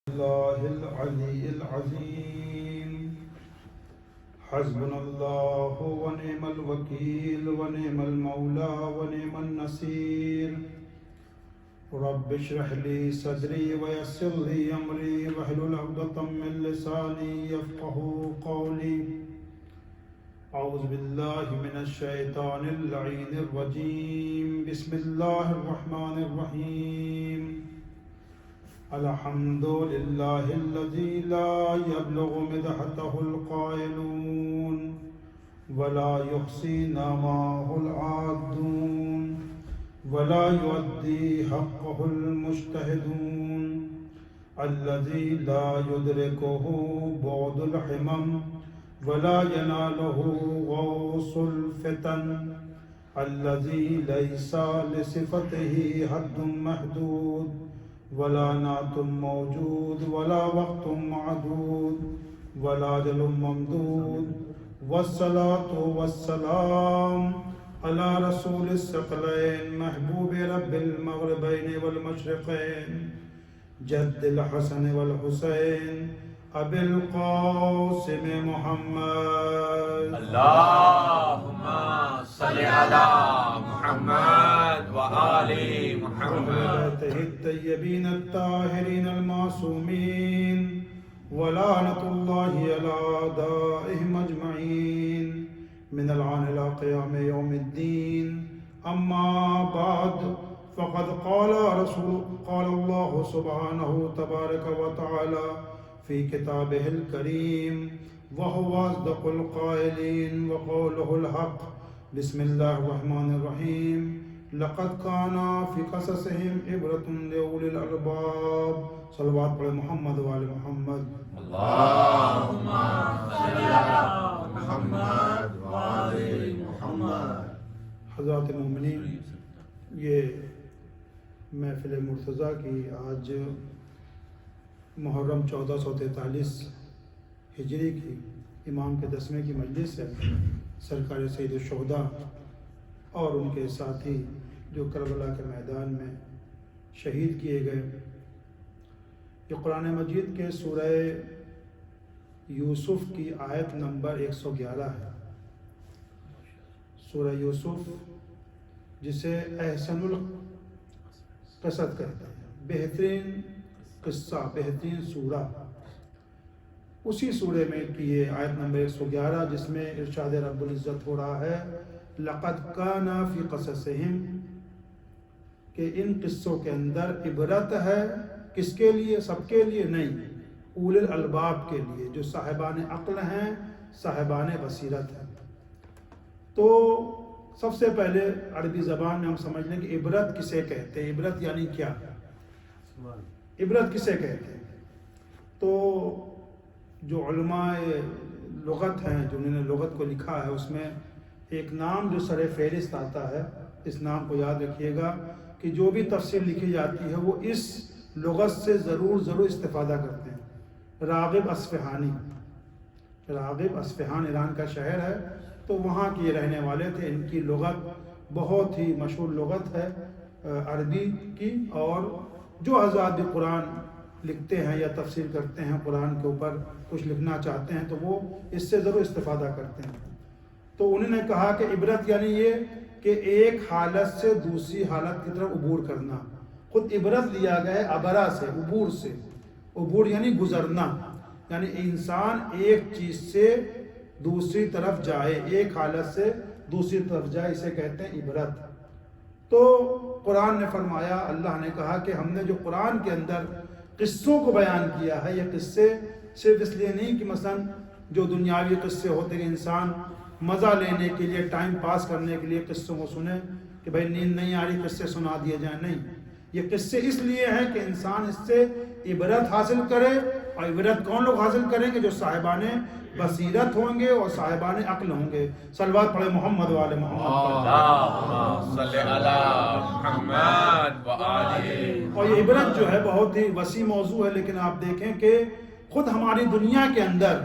الله العلي العظيم حسبنا الله ونعم الوكيل ونعم المولى ونعم النصير رب اشرح لي صدري ويسر لي أمري واحلل عقدة من لساني يفقهوا قولي أعوذ بالله من الشيطان اللعين الرجيم بسم الله الرحمن الرحيم الحمد لله الذي لا يبلغ مدحته القائلون ولا يحصي نعمه العادون ولا يؤدي حقه المجتهدون الذي لا يدركه بعد الحمم ولا يناله غوص الفتن الذي ليس لصفته حد محدود ولا نعت موجود ولا وقت معدود ولا أجل ممدود والصلاة والسلام على رسول الثقلين محبوب رب المغربين والمشرقين جد الحسن والحسين أبي القاسم محمد اللهم صل على محمد وآل محمد الطيبين الطاهرين المعصومين ولعنة الله على أعدائهم أجمعين من الآن إلى قيام يوم الدين أما بعد فقد قال الله سبحانه تبارك وتعالى في كتابه الكريم وهو أصدق القائلين وقوله الحق بسم الله الرحمن الرحيم لقد كان في قصصهم عبرة لأولي الألباب صلوات پر محمد وآل محمد اللهم صل على محمد وآل محمد. حضرات مومنین، یہ محفل مرتضیٰ کی آج محرم 1443 ہجری کی امام کے 10ویں کی مجلس ہے. سرکار سید الشہداء اور ان کے ساتھی جو کربلا کے میدان میں شہید کیے گئے. یہ قرآن مجید کے سورہ یوسف کی آیت نمبر 111 ہے. سورہ یوسف جسے احسن القصص کہتے ہیں، بہترین قصہ، بہترین سورہ. اسی سورے میں کی یہ آیت نمبر 111 جس میں ارشاد رب العزت ہو رہا ہے لقد کان فی قصصہم، کہ ان قصوں کے اندر عبرت ہے. کس کے لیے؟ سب کے لیے نہیں، اولی الالباب کے لیے، جو صاحبان عقل ہیں، صاحبان بصیرت ہیں. تو سب سے پہلے عربی زبان میں ہم سمجھ لیں کہ عبرت کسے کہتے ہیں. عبرت یعنی کیا؟ عبرت کسے کہتے ہیں؟ تو جو علماء لغت ہیں، جو انہوں نے لغت کو لکھا ہے، اس میں ایک نام جو سر فہرست آتا ہے، اس نام کو یاد رکھیے گا کہ جو بھی تفسیر لکھی جاتی ہے وہ اس لغت سے ضرور استفادہ کرتے ہیں. راغب اصفہانی، راغب اصفہان ایران کا شہر ہے، تو وہاں کے یہ رہنے والے تھے. ان کی لغت بہت ہی مشہور لغت ہے عربی کی، اور جو حضرات بھی قرآن لکھتے ہیں یا تفسیر کرتے ہیں، قرآن کے اوپر کچھ لکھنا چاہتے ہیں، تو وہ اس سے ضرور استفادہ کرتے ہیں. تو انہوں نے کہا کہ عبرت یعنی یہ کہ ایک حالت سے دوسری حالت کی طرف عبور کرنا. خود عبرت لیا گیا ہے عبرہ سے، عبور سے. عبور یعنی گزرنا، یعنی انسان ایک چیز سے دوسری طرف جائے، ایک حالت سے دوسری طرف جائے، اسے کہتے ہیں عبرت. تو قرآن نے فرمایا، اللہ نے کہا کہ ہم نے جو قرآن کے اندر قصوں کو بیان کیا ہے، یہ قصے صرف اس لیے نہیں کہ مثلا جو دنیاوی قصے ہوتے ہیں انسان مزہ لینے کے لیے، ٹائم پاس کرنے کے لیے قصوں کو سنے کہ بھائی نیند نہیں آ رہی قصے سنا دیے جائیں. نہیں، یہ قصے اس لیے ہیں کہ انسان اس سے عبرت حاصل کرے. اور عبرت کون لوگ حاصل کریں گے؟ جو صاحبان بصیرت ہوں گے اور صاحبان عقل ہوں گے. صلوات پڑھے محمد والے محمد. اللہم صل علی محمد وآل. اور یہ عبرت جو ہے بہت ہی وسیع موضوع ہے، لیکن آپ دیکھیں کہ خود ہماری دنیا کے اندر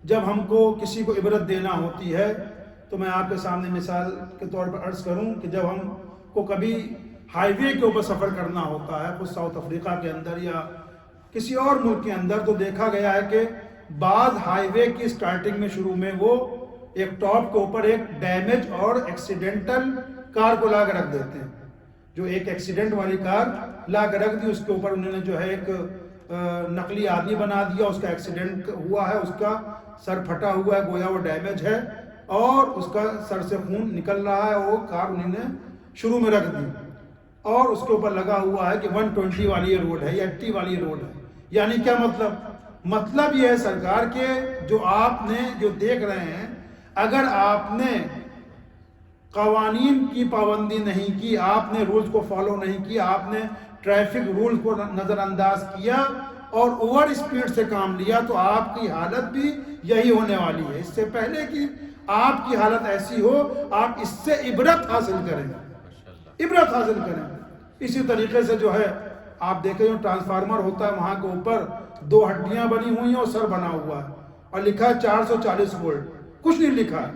جب ہم کو کسی کو عبرت دینا ہوتی ہے، تو میں آپ کے سامنے مثال کے طور پر عرض کروں کہ جب ہم کو کبھی ہائی وے کے اوپر سفر کرنا ہوتا ہے، خود ساؤتھ افریقہ کے اندر یا کسی اور ملک کے اندر تو دیکھا گیا ہے کہ بعض ہائی وے کی سٹارٹنگ میں شروع میں وہ ایک ٹاپ کے اوپر ایک ڈیمیج اور ایکسیڈنٹل کار کو لا کے رکھ دیتے ہیں. جو ایک ایکسیڈنٹ والی کار لا کے رکھ دی, اس کے اوپر انہوں نے جو ہے ایک نقلی آدمی بنا دیا, اس کا ایکسیڈنٹ ہوا ہے, اس کا سر پھٹا ہوا ہے, گویا وہ ڈیمیج ہے اور اس کا سر سے خون نکل رہا ہے. وہ کار انہوں نے شروع میں رکھ دی اور اس کے اوپر لگا ہوا ہے کہ 120 والی روڈ ہے یا 80 والی روڈ ہے. یعنی کیا مطلب یہ ہے سرکار کے جو آپ نے جو دیکھ رہے ہیں, اگر آپ نے قوانین کی پابندی نہیں کی, آپ نے رولز کو فالو نہیں کیا, آپ نے ٹریفک رول کو نظر انداز کیا اور اوور اسپیڈ سے کام لیا, تو آپ کی حالت بھی یہی ہونے والی ہے. اس سے پہلے کہ آپ کی حالت ایسی ہو, آپ اس سے عبرت حاصل کریں, عبرت حاصل کریں. اسی طریقے سے جو ہے آپ دیکھیں جو ٹرانسفارمر ہوتا ہے, وہاں کے اوپر 2 ہڈیاں بنی ہوئی ہیں اور سر بنا ہوا ہے اور لکھا ہے 440 وولٹ. کچھ نہیں لکھا ہے,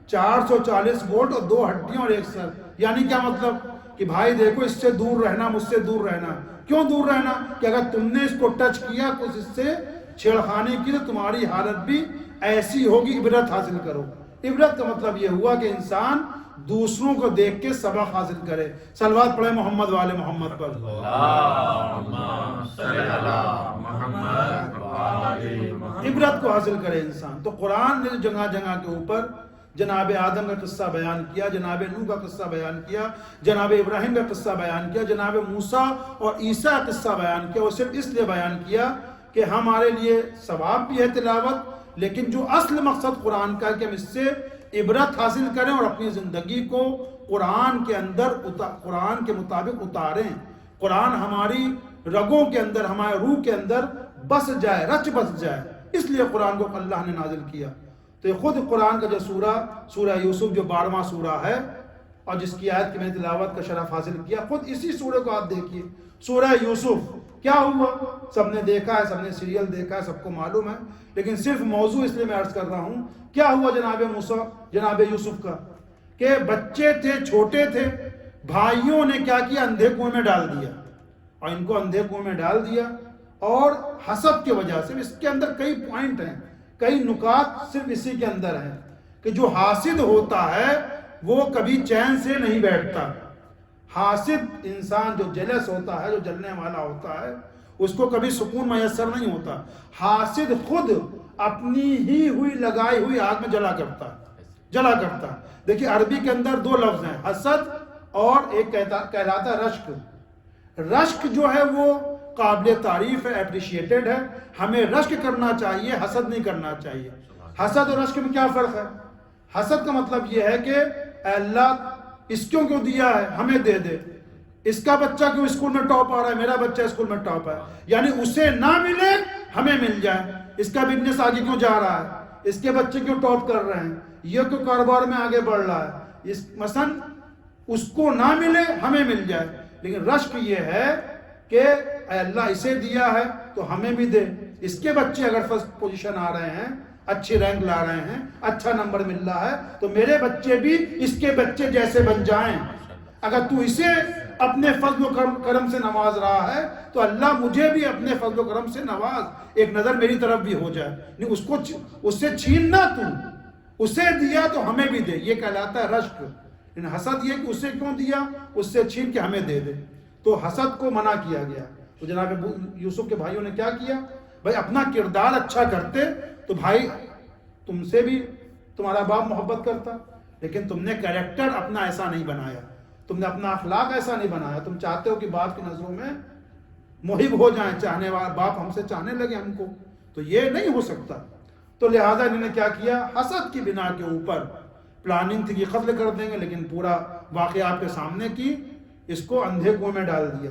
440 وولٹ اور 2 ہڈیاں اور ایک سر. یعنی کیا مطلب کہ بھائی دیکھو اس سے دور رہنا, مجھ سے دور رہنا. کیوں دور رہنا؟ کہ اگر تم نے اس کو ٹچ کیا, کچھ اس سے چھیڑخانی کی, تو تمہاری حالت بھی ایسی ہوگی. عبرت حاصل کرو. عبرت کا مطلب یہ ہوا کہ انسان دوسروں کو دیکھ کے سبق حاصل کرے. صلوات پڑھے محمد والے محمد پر. عبرت کو حاصل کرے انسان. تو قرآن نے جگہ جگہ کے اوپر جناب آدم کا قصہ بیان کیا, جناب نوح کا قصہ بیان کیا, جناب ابراہیم کا قصہ بیان کیا, جناب موسیٰ اور عیسیٰ کا قصہ بیان کیا. وہ صرف اس لیے بیان کیا کہ ہمارے لیے ثواب بھی ہے تلاوت, لیکن جو اصل مقصد قرآن کا ہے کہ ہم اس سے عبرت حاصل کریں اور اپنی زندگی کو قرآن کے اندر قرآن کے مطابق اتاریں. قرآن ہماری رگوں کے اندر, ہمارے روح کے اندر بس جائے, رچ بس جائے. اس لیے قرآن کو اللہ نے نازل کیا. تو یہ خود قرآن کا جو سورہ یوسف جو 12واں سورہ ہے اور جس کی آیت کی میں نے تلاوت کا شرف حاصل کیا, خود اسی سورہ کو آپ دیکھیے. سورہ یوسف کیا ہوا سب نے دیکھا ہے, سب نے سیریل دیکھا ہے, سب کو معلوم ہے, لیکن صرف موضوع اس لیے میں عرض کر رہا ہوں. کیا ہوا جناب موسیٰ جناب یوسف کا کہ بچے تھے, چھوٹے تھے, بھائیوں نے کیا کیا, اندھے کنویں میں ڈال دیا. اور ان کو اندھے کنویں میں ڈال دیا اور حسد کی وجہ سے. اس کے اندر کئی پوائنٹ ہیں, کئی نکات صرف اسی کے اندر ہیں کہ جو حاسد ہوتا ہے وہ کبھی چین سے نہیں بیٹھتا. حاسد انسان جو جلس ہوتا ہے, جو جلنے والا ہوتا ہے, اس کو کبھی سکون میسر نہیں ہوتا. حاسد خود اپنی ہی ہوئی لگائی ہوئی آگ میں جلا کرتا. دیکھیے عربی کے اندر 2 لفظ ہیں, حسد اور ایک کہلاتا ہے رشک. رشک جو ہے وہ قابل تعریف ہے, اپریشیٹڈ ہے. ہمیں رشک کرنا چاہیے, حسد نہیں کرنا چاہیے. حسد اور رشک میں کیا فرق ہے؟ حسد کا مطلب یہ ہے کہ اے اللہ اس کیوں دیا ہے, ہمیں دے دے. اس کا بچہ کیوں اسکول میں ٹاپ آ رہا ہے, میرا بچہ اسکول میں ٹاپ ہے, یعنی اسے نہ ملے ہمیں مل جائے. اس کا بزنس آگے کیوں جا رہا ہے, اس کے بچے کیوں ٹاپ کر رہے ہیں, یہ کیوں کاروبار میں آگے بڑھ رہا ہے, مثلا اس کو نہ ملے ہمیں مل جائے. لیکن رشک یہ ہے کہ اے اللہ اسے دیا ہے تو ہمیں بھی دے. اس کے بچے اگر فرسٹ پوزیشن آ رہے ہیں, اچھی رینک لا رہے ہیں, اچھا نمبر مل رہا ہے, تو میرے بچے بھی اس کے بچے جیسے بن جائیں. اگر تو اسے اپنے فضل و کرم سے نواز رہا ہے تو اللہ مجھے بھی اپنے فضل و کرم سے نواز, ایک نظر میری طرف بھی ہو جائے. نہیں اس سے چھیننا, تو اسے دیا تو ہمیں بھی دے, یہ کہلاتا ہے رشک. حسد یہ کہ اسے کیوں دیا, اس سے چھین کے ہمیں دے دے. تو حسد کو منع کیا گیا. تو جناب یوسف کے بھائیوں نے کیا کیا, بھائی اپنا کردار اچھا کرتے تو بھائی تم سے بھی تمہارا باپ محبت کرتا, لیکن تم نے کریکٹر اپنا ایسا نہیں بنایا, تم نے اپنا اخلاق ایسا نہیں بنایا. تم چاہتے ہو کہ باپ کی نظروں میں محب ہو جائیں, چاہنے والا باپ ہم سے چاہنے لگے ہم کو, تو یہ نہیں ہو سکتا. تو لہذا انہوں نے کیا کیا, حسد کی بنا کے اوپر پلاننگ تھی کہ قتل کر دیں گے, لیکن پورا واقعہ آپ کے سامنے کی, اس کو اندھے کنویں میں ڈال دیا.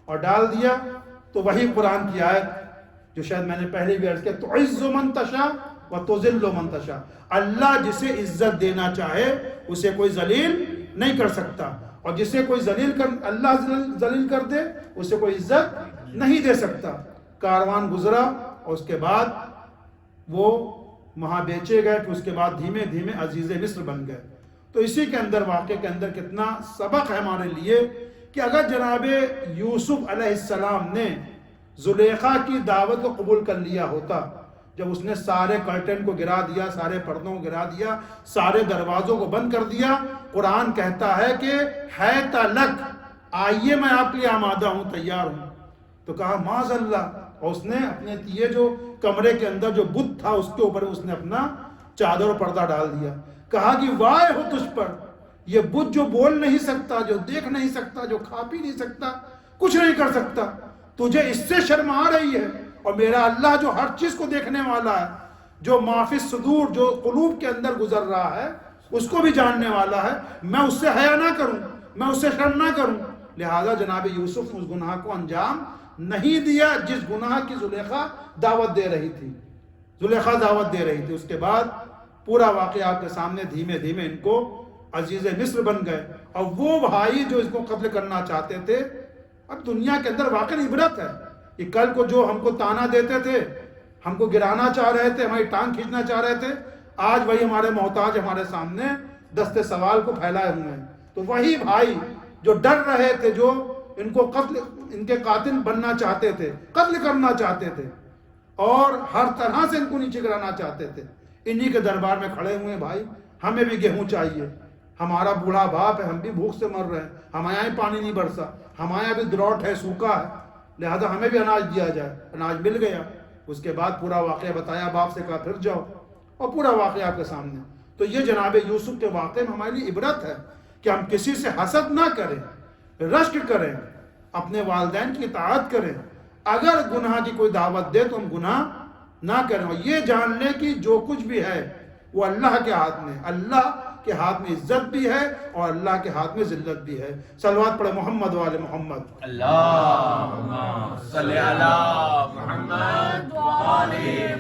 اور ڈال دیا تو وہی قرآن کی آیت جو شاید میں نے پہلے بھی عرض کیا, تعز من تشاء و تذل من تشاء. اللہ جسے عزت دینا چاہے اسے کوئی ذلیل نہیں کر سکتا, اور جسے کوئی اللہ ذلیل کر دے اسے کوئی عزت نہیں دے سکتا. کاروان گزرا اور اس کے بعد وہ وہاں بیچے گئے, پھر اس کے بعد دھیمے دھیمے عزیز مصر بن گئے. تو اسی کے اندر واقعے کے اندر کتنا سبق ہے ہمارے لیے کہ اگر جناب یوسف علیہ السلام نے زلیخا کی دعوت کو قبول کر لیا ہوتا، جب اس نے سارے کرٹن کو گرا دیا، سارے پردوں کو گرا دیا، سارے دروازوں کو بند کر دیا، قرآن کہتا ہے کہ حیت لک، آئیے میں آپ کے لیے آمادہ ہوں، تیار ہوں، تو کہا معاذ اللہ، اور اس نے اپنے یہ جو کمرے کے اندر جو بت تھا اس کے اوپر اس نے اپنا چادر اور پردہ ڈال دیا، کہا کہ وائے ہو تجھ پر، یہ بت جو بول نہیں سکتا، جو دیکھ نہیں سکتا، جو کھا پی نہیں سکتا، کچھ نہیں کر سکتا، تجھے اس سے شرم آ رہی ہے، اور میرا اللہ جو ہر چیز کو دیکھنے والا ہے، جو ما فی الصدور، جو قلوب کے اندر گزر رہا ہے، اس کو بھی جاننے والا ہے، میں اس سے حیا نہ کروں، میں اس سے شرم نہ کروں، لہذا جناب یوسف نے اس گناہ کو انجام نہیں دیا جس گناہ کی زلیخا دعوت دے رہی تھی، زلیخا دعوت دے رہی تھی۔ اس کے بعد پورا واقعہ آپ کے سامنے، دھیمے دھیمے ان کو عزیز مصر بن گئے، اور وہ بھائی جو اس کو قتل کرنا چاہتے تھے، اب دنیا کے اندر واقع عبرت ہے کہ کل کو جو ہم کو تانا دیتے تھے، ہم کو گرانا چاہ رہے تھے، ہماری ٹانگ کھینچنا چاہ رہے تھے، آج وہی ہمارے محتاج ہمارے سامنے دست سوال کو پھیلائے ہوئے ہیں۔ تو وہی بھائی جو ڈر رہے تھے، جو ان کو قتل، ان کے قاتل بننا چاہتے تھے، قتل کرنا چاہتے تھے، اور ہر طرح سے ان کو نیچے گرانا چاہتے تھے، انہی کے دربار میں کھڑے ہوئے ہیں، بھائی ہمیں بھی گیہوں چاہیے، ہمارا بوڑھا باپ ہے، ہم بھی بھوک سے مر رہے ہیں، ہمارے یہاں پانی نہیں برسا، ہمارے یہاں بھی دروٹ ہے، سوکھا ہے، لہذا ہمیں بھی اناج دیا جائے۔ اناج مل گیا۔ اس کے بعد پورا واقعہ بتایا، باپ سے کہا پھر جاؤ، اور پورا واقعہ آپ کے سامنے۔ تو یہ جناب یوسف کے واقعے میں ہمارے لیے عبرت ہے کہ ہم کسی سے حسد نہ کریں، رشک کریں، اپنے والدین کی اطاعت کریں، اگر گناہ کی کوئی دعوت دے تو ہم گناہ نہ کریں، اور یہ جان لیں کہ جو کچھ بھی ہے وہ اللہ کے ہاتھ میں، اللہ کے ہاتھ میں عزت بھی ہے اور اللہ کے ہاتھ میں ذلت بھی ہے۔ صلوات پڑھے محمد والے محمد۔ اللہم صلی علی محمد وآل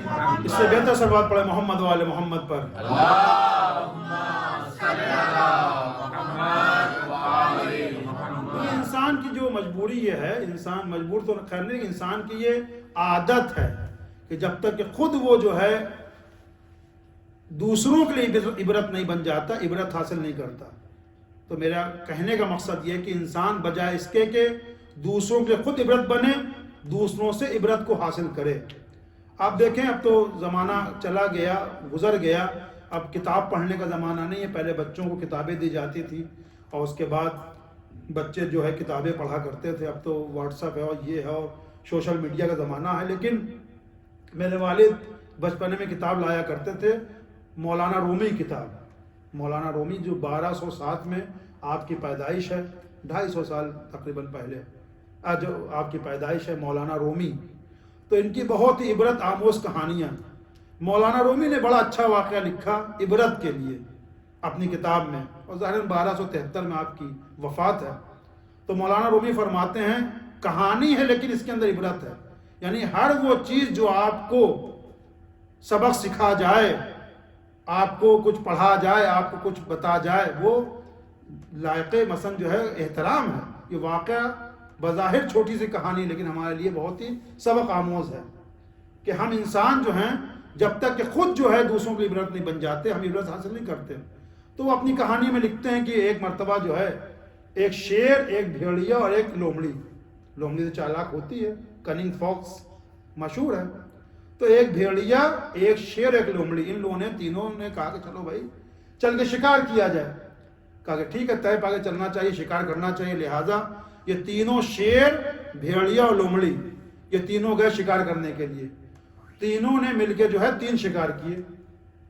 محمد۔ اس سے بہتر صلوات پڑھے محمد والے محمد پر۔ اللہم صلی علی محمد وآل محمد۔ یہ انسان کی جو مجبوری یہ ہے، انسان مجبور تو خیر نہیں، انسان کی یہ عادت ہے کہ جب تک کہ خود وہ جو ہے دوسروں کے لیے عبرت نہیں بن جاتا، عبرت حاصل نہیں کرتا۔ تو میرا کہنے کا مقصد یہ ہے کہ انسان بجائے اس کے کہ دوسروں کے لیے خود عبرت بنے، دوسروں سے عبرت کو حاصل کرے۔ آپ دیکھیں اب تو زمانہ چلا گیا، گزر گیا، اب کتاب پڑھنے کا زمانہ نہیں ہے۔ پہلے بچوں کو کتابیں دی جاتی تھی اور اس کے بعد بچے جو ہے کتابیں پڑھا کرتے تھے۔ اب تو واٹس ایپ ہے اور یہ ہے اور سوشل میڈیا کا زمانہ ہے، لیکن میرے والد بچپنے میں کتاب لایا کرتے تھے، مولانا رومی کتاب۔ مولانا رومی جو 1207 میں آپ کی پیدائش ہے، 250 سال تقریباً پہلے جو آپ کی پیدائش ہے، مولانا رومی۔ تو ان کی بہت ہی عبرت آموز کہانیاں، مولانا رومی نے بڑا اچھا واقعہ لکھا عبرت کے لیے اپنی کتاب میں، اور ظاہراً 1273 میں آپ کی وفات ہے۔ تو مولانا رومی فرماتے ہیں کہانی ہے لیکن اس کے اندر عبرت ہے، یعنی ہر وہ چیز جو آپ کو سبق سکھا جائے، آپ کو کچھ پڑھا جائے، آپ کو کچھ بتا جائے، وہ لائق مثلا جو ہے احترام ہے۔ یہ واقعہ بظاہر چھوٹی سی کہانی لیکن ہمارے لیے بہت ہی سبق آموز ہے کہ ہم انسان جو ہیں جب تک کہ خود جو ہے دوسروں کی عبرت نہیں بن جاتے، ہم عبرت حاصل نہیں کرتے۔ تو وہ اپنی کہانی میں لکھتے ہیں کہ ایک مرتبہ جو ہے ایک شیر، ایک بھیڑیا اور ایک لومڑی، لومڑی تو چالاک ہوتی ہے، کننگ فاکس مشہور ہے، تو ایک بھیڑیا، ایک شیر، ایک لومڑی، ان لوگوں نے تینوں نے کہا کہ چلو بھائی چل کے شکار کیا جائے۔ کہا کہ ٹھیک ہے، طے پا کے چلنا چاہیے، شکار کرنا چاہیے۔ لہٰذا یہ تینوں شیر، بھیڑیا اور لومڑی، یہ تینوں گئے شکار کرنے کے لیے۔ تینوں نے مل کے جو ہے 3 شکار کیے۔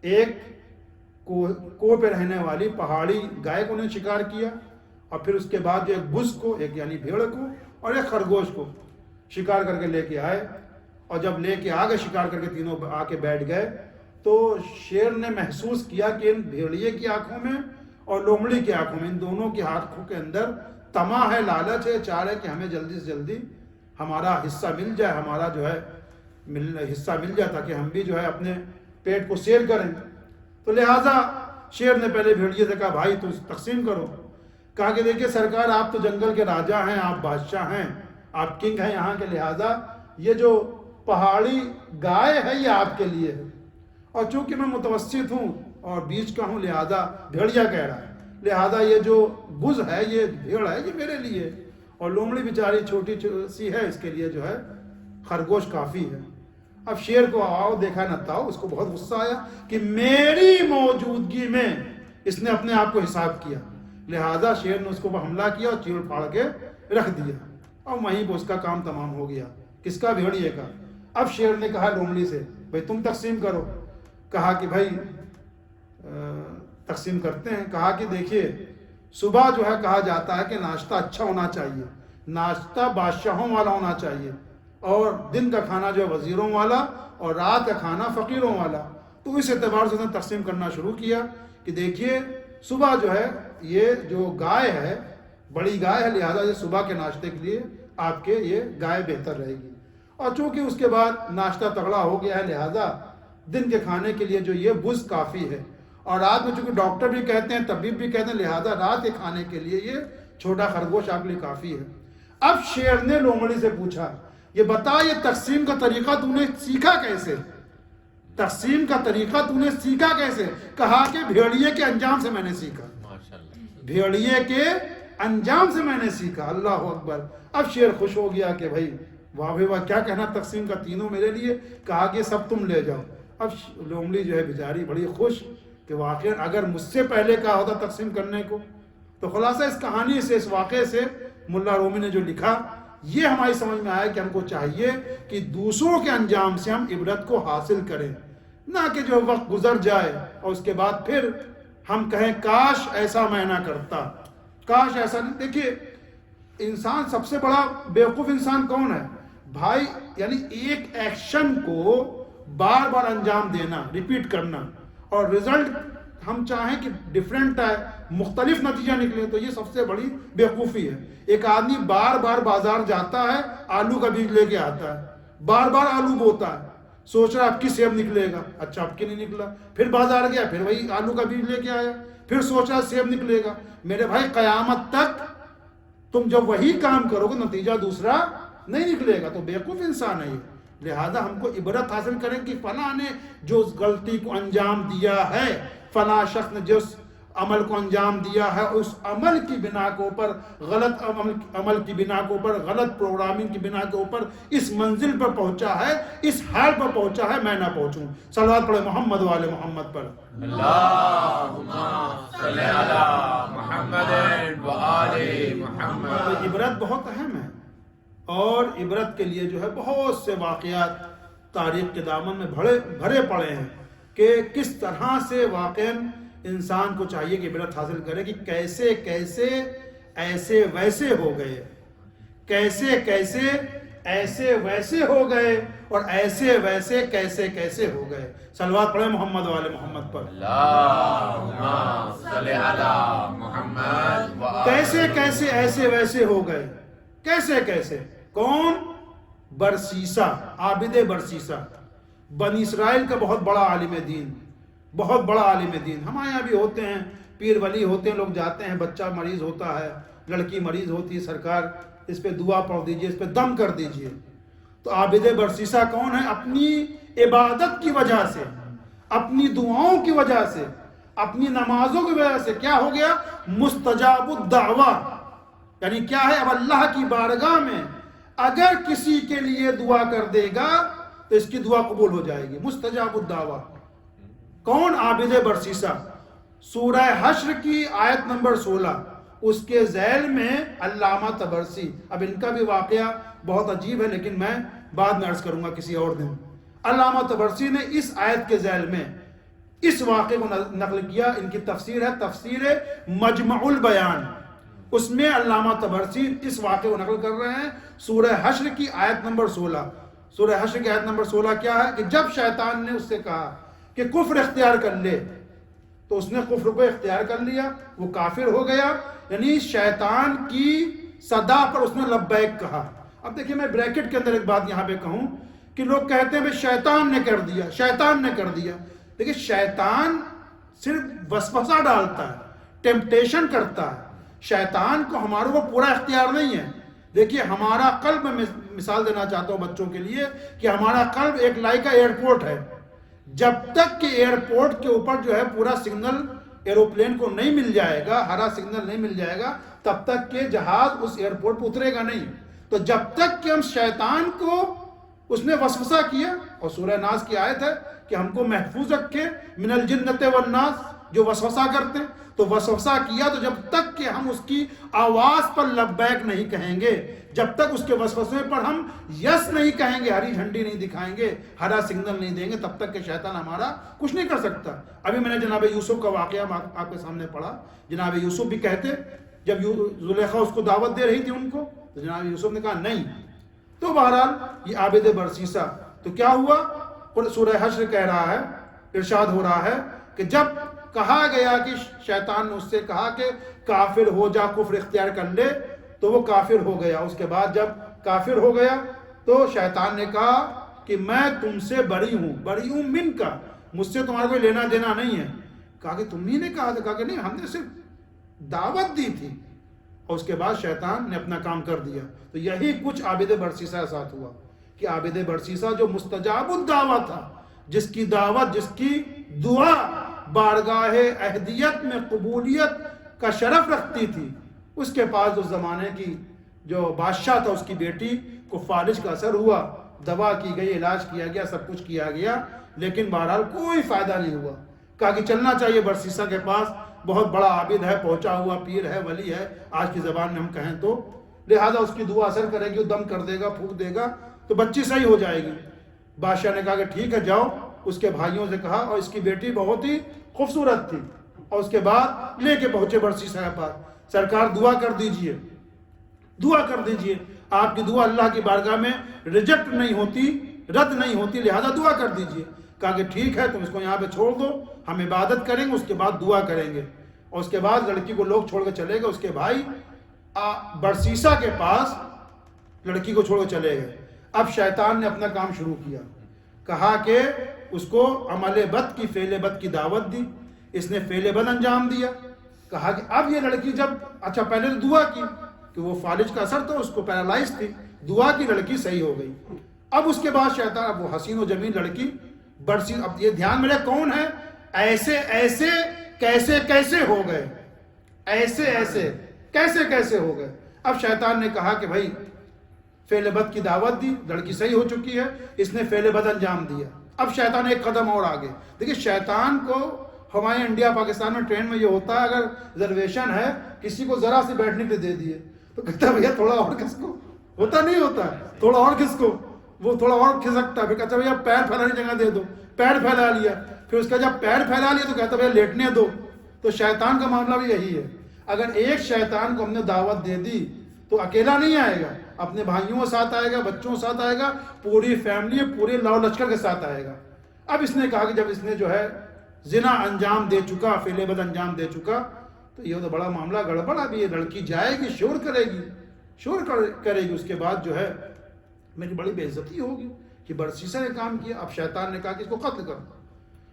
ایک کو پہ رہنے والی پہاڑی گائے کو نے شکار کیا، اور پھر اس کے بعد جو ایک بز کو، ایک یعنی بھیڑ کو، اور ایک خرگوش کو شکار کر کے لے کے آئے۔ اور جب لے کے آ گئے شکار کر کے، تینوں آ کے بیٹھ گئے، تو شیر نے محسوس کیا کہ ان بھیڑیے کی آنکھوں میں اور لومڑی کی آنکھوں میں، ان دونوں کی آنکھوں کے اندر طمع ہے، لالچ ہے، چاہ ہے کہ ہمیں جلدی سے جلدی ہمارا حصہ مل جائے، ہمارا جو ہے حصہ مل جائے تاکہ ہم بھی جو ہے اپنے پیٹ کو سیر کریں۔ تو لہٰذا شیر نے پہلے بھیڑیے سے کہا بھائی تم تقسیم کرو۔ کہا کہ دیکھیے سرکار، آپ تو جنگل کے راجا ہیں، آپ بادشاہ ہیں، آپ کنگ ہیں یہاں کے، لہٰذا یہ جو پہاڑی گائے ہے یہ آپ کے لیے ہے، اور چونکہ میں متوسط ہوں اور بیچ کا ہوں، لہٰذا بھیڑیا کہہ رہا ہے، لہٰذا یہ جو بز ہے، یہ بھیڑ ہے، یہ میرے لیے، اور لومڑی بیچاری چھوٹی سی ہے، اس کے لیے جو ہے خرگوش کافی ہے. اب شیر کو آؤ دیکھا نہ تھا، اس کو بہت غصہ آیا کہ میری موجودگی میں اس نے اپنے آپ کو حساب کیا، لہذا شیر نے اس کو حملہ کیا اور چیڑ پھاڑ کے رکھ دیا، اور وہیں پہ اس کا کام تمام ہو گیا. کس کا؟ بھیڑیے کا. اب شیر نے کہا لومڑی سے بھائی تم تقسیم کرو. کہا کہ بھائی تقسیم کرتے ہیں. کہا کہ دیکھیے صبح جو ہے کہا جاتا ہے کہ ناشتہ اچھا ہونا چاہیے، ناشتہ بادشاہوں والا ہونا چاہیے، اور دن کا کھانا جو ہے وزیروں والا، اور رات کا کھانا فقیروں والا. تو اس اعتبار سے اس نے تقسیم کرنا شروع کیا کہ دیکھیے صبح جو ہے یہ جو گائے ہے بڑی گائے ہے، لہذا یہ صبح کے ناشتے کے لیے آپ کے یہ گائے بہتر رہے گی. اور چونکہ اس کے بعد ناشتہ تگڑا ہو گیا ہے لہذا دن کے کھانے کے لیے جو یہ بز کافی ہے، اور رات میں چونکہ ڈاکٹر بھی کہتے ہیں طبیب بھی کہتے ہیں لہذا رات کے کھانے کے لیے یہ چھوٹا خرگوش آپ کے لیے کافی ہے. اب شیر نے لومڑی سے پوچھا یہ بتا یہ تقسیم کا طریقہ تو نے سیکھا کیسے؟ تقسیم کا طریقہ تو نے سیکھا کیسے؟ کہا کہ بھیڑیے کے انجام سے میں نے سیکھا. بھیڑیے کے انجام سے میں نے سیکھا. اللہ اکبر. اب شیر خوش ہو گیا کہ بھائی واہ بھائی واہ، کیا کہنا تقسیم کا، تینوں میرے لیے. کہا کہ سب تم لے جاؤ. اب لومڑی جو ہے بیچاری بڑی خوش کہ واقعا اگر مجھ سے پہلے کہا ہوتا تقسیم کرنے کو. تو خلاصہ اس کہانی سے، اس واقعے سے ملا رومی نے جو لکھا یہ ہماری سمجھ میں آیا کہ ہم کو چاہیے کہ دوسروں کے انجام سے ہم عبرت کو حاصل کریں، نہ کہ جو وقت گزر جائے اور اس کے بعد پھر ہم کہیں کاش ایسا میں نہ کرتا، کاش ایسا نہیں. دیکھیے انسان سب سے بڑا بیوقوف انسان کون ہے بھائی؟ یعنی ایک ایکشن کو بار بار انجام دینا، ریپیٹ کرنا، اور رزلٹ ہم چاہیں کہ ڈیفرنٹ ہے، مختلف نتیجہ نکلے، تو یہ سب سے بڑی بیوقوفی ہے. ایک آدمی بار بار بازار جاتا ہے، آلو کا بیج لے کے آتا ہے، بار بار آلو بوتا ہے، سوچ رہا اب کی سیب نکلے گا، اچھا اب کی نہیں نکلا، پھر بازار گیا پھر وہی آلو کا بیج لے کے آیا، پھر سوچا سیب نکلے گا. میرے بھائی قیامت تک تم جب وہی کام کرو گے نتیجہ دوسرا نہیں نکلے گا. تو بیوقوف انسان ہے یہ. لہذا ہم کو عبرت حاصل کریں کہ فلاں نے جو اس غلطی کو انجام دیا ہے، فلاں شخص نے جس عمل کو انجام دیا ہے، اس عمل کی بنا کے اوپر، غلط عمل کی بنا کے اوپر، غلط پروگرامنگ کی بنا کے اوپر اس منزل پر پہنچا ہے، اس حال پر پہنچا ہے، میں نہ پہنچوں. صلوات پڑھے محمد والے محمد پر. اللہم صلی علی محمد و آل محمد. عبرت بہت اہم ہے، اور عبرت کے لیے جو ہے بہت سے واقعات تاریخ کے دامن میں بھرے پڑے ہیں کہ کس طرح سے واقعاً انسان کو چاہیے کہ عبرت حاصل کرے کہ کیسے کیسے ایسے ویسے ہو گئے، کیسے کیسے ایسے ویسے ہو گئے، اور ایسے ویسے کیسے کیسے ہو گئے. صلوات پڑھیں محمد والے محمد پر. اللہم صلی علی محمد و آل. کیسے کیسے ایسے ویسے ہو گئے، کیسے کیسے. کون؟ برسیسا، عابد برسیسا، بنی اسرائیل کا بہت بڑا عالم دین، بہت بڑا عالم دین. ہمارے یہاں بھی ہوتے ہیں، پیر ولی ہوتے ہیں، لوگ جاتے ہیں، بچہ مریض ہوتا ہے، لڑکی مریض ہوتی ہے، سرکار اس پہ دعا پڑھ دیجئے، اس پہ دم کر دیجئے. تو عابد برسیسا کون ہے؟ اپنی عبادت کی وجہ سے، اپنی دعاؤں کی وجہ سے، اپنی نمازوں کی وجہ سے کیا ہو گیا؟ مستجاب الدعوہ. یعنی کیا ہے؟ اب اللہ کی بارگاہ میں اگر کسی کے لیے دعا کر دے گا تو اس کی دعا قبول ہو جائے گی. مستجاب الدعوہ. کون؟ عابد برسیسا. سورہ حشر کی آیت نمبر 16 اس کے ذیل میں علامہ طبرسی. اب ان کا بھی واقعہ بہت عجیب ہے لیکن میں بعد میں عرض کروں گا کسی اور دن. علامہ طبرسی نے اس آیت کے ذیل میں اس واقعے کو نقل کیا. ان کی تفسیر ہے تفسیر مجمع البیان. اس میں علامہ طبرسی اس واقعے کو نقل کر رہے ہیں. سورہ حشر کی آیت نمبر 16. سورہ حشر کی آیت نمبر 16 کیا ہے کہ جب شیطان نے اس سے کہا کہ کفر اختیار کر لے تو اس نے کفر کو اختیار کر لیا، وہ کافر ہو گیا. یعنی شیطان کی صدا پر اس نے لبیک کہا. اب دیکھیں میں بریکٹ کے اندر ایک بات یہاں پہ کہوں کہ لوگ کہتے ہیں شیطان نے کر دیا، شیطان نے کر دیا. دیکھیں شیطان صرف وسوسہ ڈالتا ہے، ٹیمپٹیشن کرتا ہے. شیطان کو ہمارے کو پورا اختیار نہیں ہے. دیکھیے ہمارا قلب، میں مثال دینا چاہتا ہوں بچوں کے لیے کہ ہمارا قلب ایک لائق کا ایئرپورٹ ہے. جب تک کہ ایئرپورٹ کے اوپر جو ہے پورا سگنل ایروپلین کو نہیں مل جائے گا، ہرا سگنل نہیں مل جائے گا، تب تک کہ جہاز اس ایئرپورٹ پہ اترے گا نہیں. تو جب تک کہ ہم شیطان کو اس نے وسوسہ کیا، اور سورہ ناس کی آیت ہے کہ ہم کو محفوظ رکھے من الجنت والناس، جو وسوسہ کرتے، تو وسوسہ کیا تو جب تک کہ ہم اس کی آواز پر لبیک نہیں کہیں گے، جب تک اس کے وسوسے پر ہم یس نہیں کہیں گے، ہری جھنڈی نہیں دکھائیں گے، ہرا سگنل نہیں دیں گے، تب تک کہ شیطان ہمارا کچھ نہیں کر سکتا۔ ابھی میں نے جناب یوسف کا واقعہ آپ کے سامنے پڑھا، جناب یوسف بھی کہتے، جب زلیخا اس کو دعوت دے رہی تھی ان کو، تو جناب یوسف نے کہا نہیں۔ تو بہرحال یہ عابد برسیسہ، تو کیا ہوا؟ سورہ حشر کہہ رہا ہے، ارشاد ہو رہا ہے کہ جب کہا گیا کہ شیطان نے اس سے کہا کہ کافر ہو جا، کفر اختیار کر لے، تو وہ کافر ہو گیا۔ اس کے بعد جب کافر ہو گیا تو شیطان نے کہا کہ میں تم سے بری ہوں من کا، مجھ سے تمہارا کوئی لینا دینا نہیں ہے۔ کہا کہ تم ہی نے کہا تھا، کہا کہ نہیں، ہم نے صرف دعوت دی تھی۔ اور اس کے بعد شیطان نے اپنا کام کر دیا۔ تو یہی کچھ عابد برسیسہ کے ساتھ ہوا کہ عابد برسیسہ جو مستجاب الدعوت تھا، جس کی دعوت، جس کی دعا بارگاہ اہدیت میں قبولیت کا شرف رکھتی تھی، اس کے پاس اس زمانے کی جو بادشاہ تھا، اس کی بیٹی کو فالج کا اثر ہوا، دوا کی گئی، علاج کیا گیا، سب کچھ کیا گیا، لیکن بہرحال کوئی فائدہ نہیں ہوا۔ کہا کہ چلنا چاہیے برسیسہ کے پاس، بہت بڑا عابد ہے، پہنچا ہوا پیر ہے، ولی ہے، آج کی زبان میں ہم کہیں تو، لہذا اس کی دعا اثر کرے گی، وہ دم کر دے گا، پھونک دے گا تو بچی صحیح ہو جائے گی۔ بادشاہ نے کہا کہ ٹھیک ہے جاؤ، اس کے بھائیوں سے کہا، اور اس کی بیٹی بہت ہی خوبصورت تھی، اور اس کے بعد لے کے پہنچے برسیسہ کے پاس، سرکار دعا کر دیجئے، دعا کر دیجئے، آپ کی دعا اللہ کی بارگاہ میں ریجیکٹ نہیں ہوتی، رد نہیں ہوتی، لہذا دعا کر دیجئے۔ کہا کہ ٹھیک ہے، تم اس کو یہاں پہ چھوڑ دو، ہم عبادت کریں گے، اس کے بعد دعا کریں گے۔ اور اس کے بعد لڑکی کو لوگ چھوڑ کے چلے گئے، اس کے بھائی برسیسہ کے پاس لڑکی کو چھوڑ کے چلے گئے۔ اب شیطان نے اپنا کام شروع کیا، کہا کہ اس کو عمل بد کی، فعل بد کی دعوت دی، اس نے فعل بد انجام دیا۔ کہا کہ اب یہ لڑکی جب، اچھا پہلے تو دعا کی کہ وہ فالج کا اثر تھا، اس کو پیرالائز تھی، دعا کی، لڑکی صحیح ہو گئی۔ اب اس کے بعد شیطان، اب وہ حسین و جمیل لڑکی برسیسہ، اب یہ دھیان میں رہے کون ہے، ایسے ایسے کیسے کیسے ہو گئے، ایسے ایسے کیسے کیسے ہو گئے۔ اب شیطان نے کہا کہ بھائی فعل بد کی دعوت دی، لڑکی صحیح ہو چکی ہے، اس نے فعل بد انجام دیا۔ اب شیطان ایک قدم اور آگے، دیکھیں شیطان کو ہمارے انڈیا پاکستان میں ٹرین میں یہ ہوتا ہے، اگر ریزرویشن ہے کسی کو ذرا سے بیٹھنے کے دے دیے تو کہتا ہے بھیا تھوڑا اور کس کو، ہوتا نہیں ہوتا ہے تھوڑا اور کس کو، وہ تھوڑا اور کھسکتا ہے، پھر کہتا ہے بھیا پیر پھیلانے جگہ دے دو، پیر پھیلا لیا، پھر اس کا جب پیر پھیلا لیا تو کہتا ہے بھیا لیٹنے دو۔ تو شیطان کا معاملہ بھی یہی ہے، اگر ایک شیطان کو ہم نے دعوت دے دی تو اکیلا نہیں آئے گا، اپنے بھائیوں کے ساتھ آئے گا، بچوں کے ساتھ آئے گا، پوری فیملی، پورے لاؤ لشکر کے ساتھ آئے گا۔ اب اس نے کہا کہ جب اس نے جو ہے زنا انجام دے چکا، فعل بد انجام دے چکا، تو یہ تو بڑا معاملہ گڑبڑ، اب یہ لڑکی جائے گی، شور کرے گی، شور کرے گی، اس کے بعد جو ہے میری بڑی بے عزتی ہوگی کہ برسیسہ نے کام کیا۔ اب شیطان نے کہا کہ اس کو قتل کر دو۔